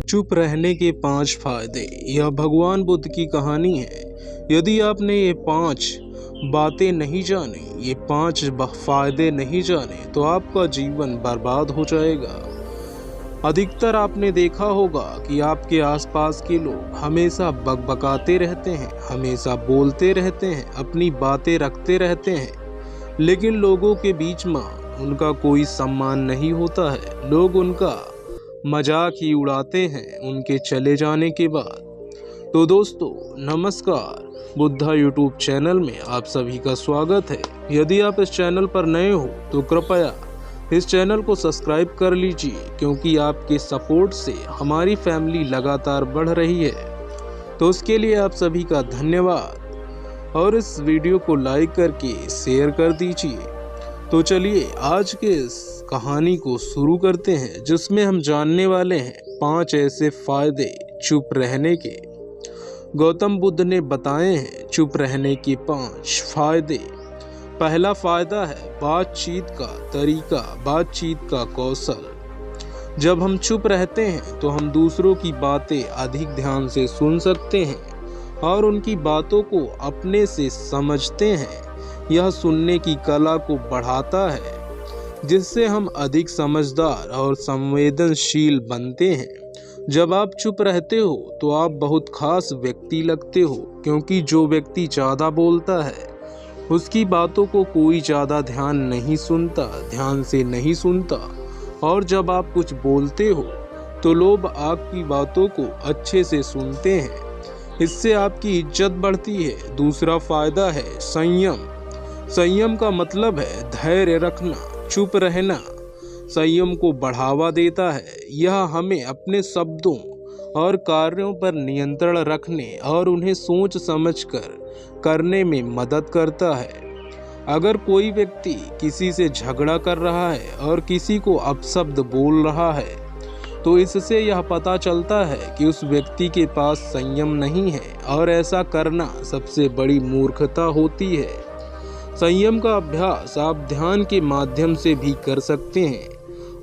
चुप रहने के 5 फायदे। यह भगवान बुद्ध की कहानी है। यदि आपने ये 5 बातें नहीं जानी, ये 5 फायदे नहीं जाने, तो आपका जीवन बर्बाद हो जाएगा। अधिकतर आपने देखा होगा कि आपके आसपास के लोग हमेशा बकबकाते रहते हैं, हमेशा बोलते रहते हैं, अपनी बातें रखते रहते हैं, लेकिन लोगों के बीच में उनका कोई सम्मान नहीं होता है। लोग उनका मजाक ही उड़ाते हैं उनके चले जाने के बाद। तो दोस्तों नमस्कार, बुद्धा यूट्यूब चैनल में आप सभी का स्वागत है। यदि आप इस चैनल पर नए हो तो कृपया इस चैनल को सब्सक्राइब कर लीजिए, क्योंकि आपके सपोर्ट से हमारी फैमिली लगातार बढ़ रही है। तो उसके लिए आप सभी का धन्यवाद और इस वीडियो को लाइक करके शेयर कर दीजिए। तो चलिए आज के इस कहानी को शुरू करते हैं, जिसमें हम जानने वाले हैं 5 ऐसे फायदे चुप रहने के। गौतम बुद्ध ने बताए हैं चुप रहने के 5 फायदे। पहला फायदा है बातचीत का तरीका, बातचीत का कौशल। जब हम चुप रहते हैं तो हम दूसरों की बातें अधिक ध्यान से सुन सकते हैं और उनकी बातों को अपने से समझते हैं। यह सुनने की कला को बढ़ाता है, जिससे हम अधिक समझदार और संवेदनशील बनते हैं। जब आप चुप रहते हो तो आप बहुत खास व्यक्ति लगते हो, क्योंकि जो व्यक्ति ज़्यादा बोलता है उसकी बातों को कोई ज़्यादा ध्यान से नहीं सुनता। और जब आप कुछ बोलते हो तो लोग आपकी बातों को अच्छे से सुनते हैं। इससे आपकी इज्जत बढ़ती है। दूसरा फायदा है संयम। संयम का मतलब है धैर्य रखना। चुप रहना संयम को बढ़ावा देता है। यह हमें अपने शब्दों और कार्यों पर नियंत्रण रखने और उन्हें सोच समझकर करने में मदद करता है। अगर कोई व्यक्ति किसी से झगड़ा कर रहा है और किसी को अपशब्द बोल रहा है, तो इससे यह पता चलता है कि उस व्यक्ति के पास संयम नहीं है, और ऐसा करना सबसे बड़ी मूर्खता होती है। संयम का अभ्यास आप ध्यान के माध्यम से भी कर सकते हैं,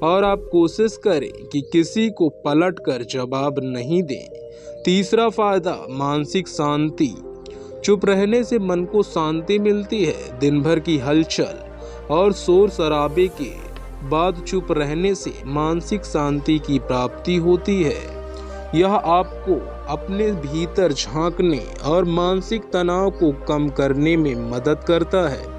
और आप कोशिश करें कि किसी को पलटकर जवाब नहीं दें। तीसरा फायदा मानसिक शांति। चुप रहने से मन को शांति मिलती है। दिन भर की हलचल और शोर शराबे के बाद चुप रहने से मानसिक शांति की प्राप्ति होती है। यह आपको अपने भीतर झांकने और मानसिक तनाव को कम करने में मदद करता है।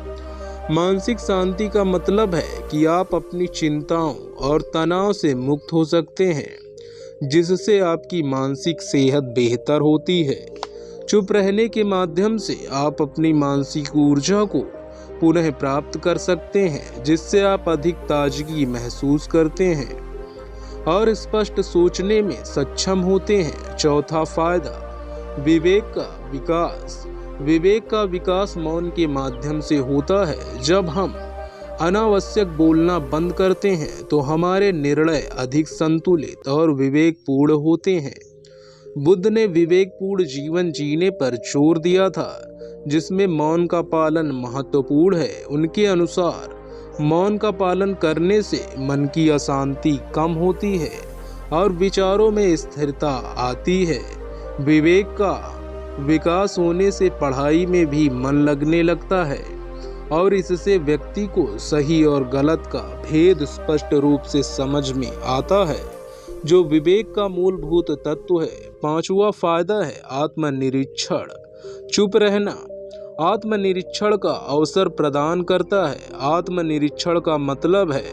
मानसिक शांति का मतलब है कि आप अपनी चिंताओं और तनाव से मुक्त हो सकते हैं, जिससे आपकी मानसिक सेहत बेहतर होती है। चुप रहने के माध्यम से आप अपनी मानसिक ऊर्जा को पुनः प्राप्त कर सकते हैं, जिससे आप अधिक ताजगी महसूस करते हैं और स्पष्ट सोचने में सक्षम होते हैं। चौथा फायदा विवेक का विकास। विवेक का विकास मौन के माध्यम से होता है। जब हम अनावश्यक बोलना बंद करते हैं तो हमारे निर्णय अधिक संतुलित और विवेकपूर्ण होते हैं। बुद्ध ने विवेकपूर्ण जीवन जीने पर जोर दिया था, जिसमें मौन का पालन महत्वपूर्ण है। उनके अनुसार मौन का पालन करने से मन की अशांति कम होती है और विचारों में स्थिरता आती है। विवेक का विकास होने से पढ़ाई में भी मन लगने लगता है, और इससे व्यक्ति को सही और गलत का भेद स्पष्ट रूप से समझ में आता है, जो विवेक का मूलभूत तत्व है। पांचवा फायदा है आत्मनिरीक्षण। चुप रहना आत्मनिरीक्षण का अवसर प्रदान करता है। आत्मनिरीक्षण का मतलब है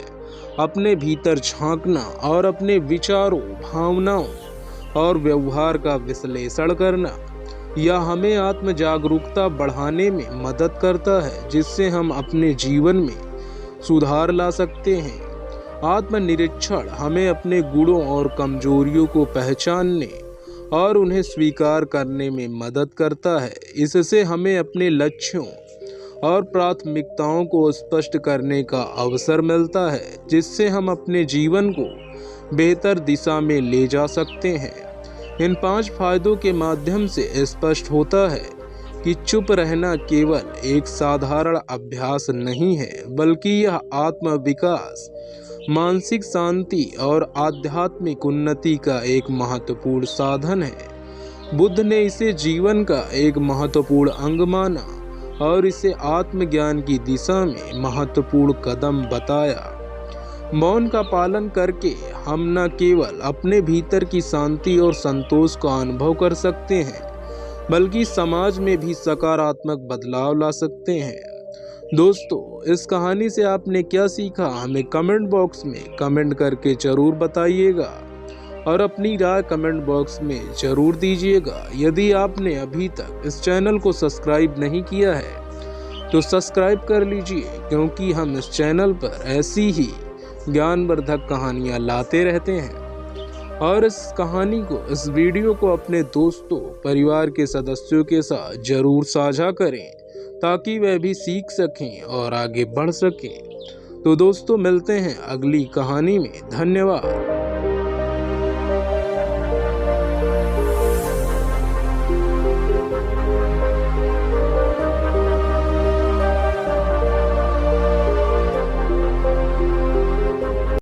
अपने भीतर झांकना और अपने विचारों, भावनाओं और व्यवहार का विश्लेषण करना। यह हमें आत्म जागरूकता बढ़ाने में मदद करता है, जिससे हम अपने जीवन में सुधार ला सकते हैं। आत्मनिरीक्षण हमें अपने गुणों और कमजोरियों को पहचानने और उन्हें स्वीकार करने में मदद करता है। इससे हमें अपने लक्ष्यों और प्राथमिकताओं को स्पष्ट करने का अवसर मिलता है, जिससे हम अपने जीवन को बेहतर दिशा में ले जा सकते हैं। इन 5 फायदों के माध्यम से स्पष्ट होता है कि चुप रहना केवल एक साधारण अभ्यास नहीं है, बल्कि यह आत्म विकास, मानसिक शांति और आध्यात्मिक उन्नति का एक महत्वपूर्ण साधन है। बुद्ध ने इसे जीवन का एक महत्वपूर्ण अंग माना और इसे आत्मज्ञान की दिशा में महत्वपूर्ण कदम बताया। मौन का पालन करके हम न केवल अपने भीतर की शांति और संतोष का अनुभव कर सकते हैं, बल्कि समाज में भी सकारात्मक बदलाव ला सकते हैं। दोस्तों, इस कहानी से आपने क्या सीखा, हमें कमेंट बॉक्स में कमेंट करके जरूर बताइएगा और अपनी राय कमेंट बॉक्स में जरूर दीजिएगा। यदि आपने अभी तक इस चैनल को सब्सक्राइब नहीं किया है तो सब्सक्राइब कर लीजिए, क्योंकि हम इस चैनल पर ऐसी ही ज्ञानवर्धक कहानियाँ लाते रहते हैं। और इस वीडियो को अपने दोस्तों, परिवार के सदस्यों के साथ जरूर साझा करें, ताकि वह भी सीख सकें और आगे बढ़ सकें। तो दोस्तों, मिलते हैं अगली कहानी में। धन्यवाद।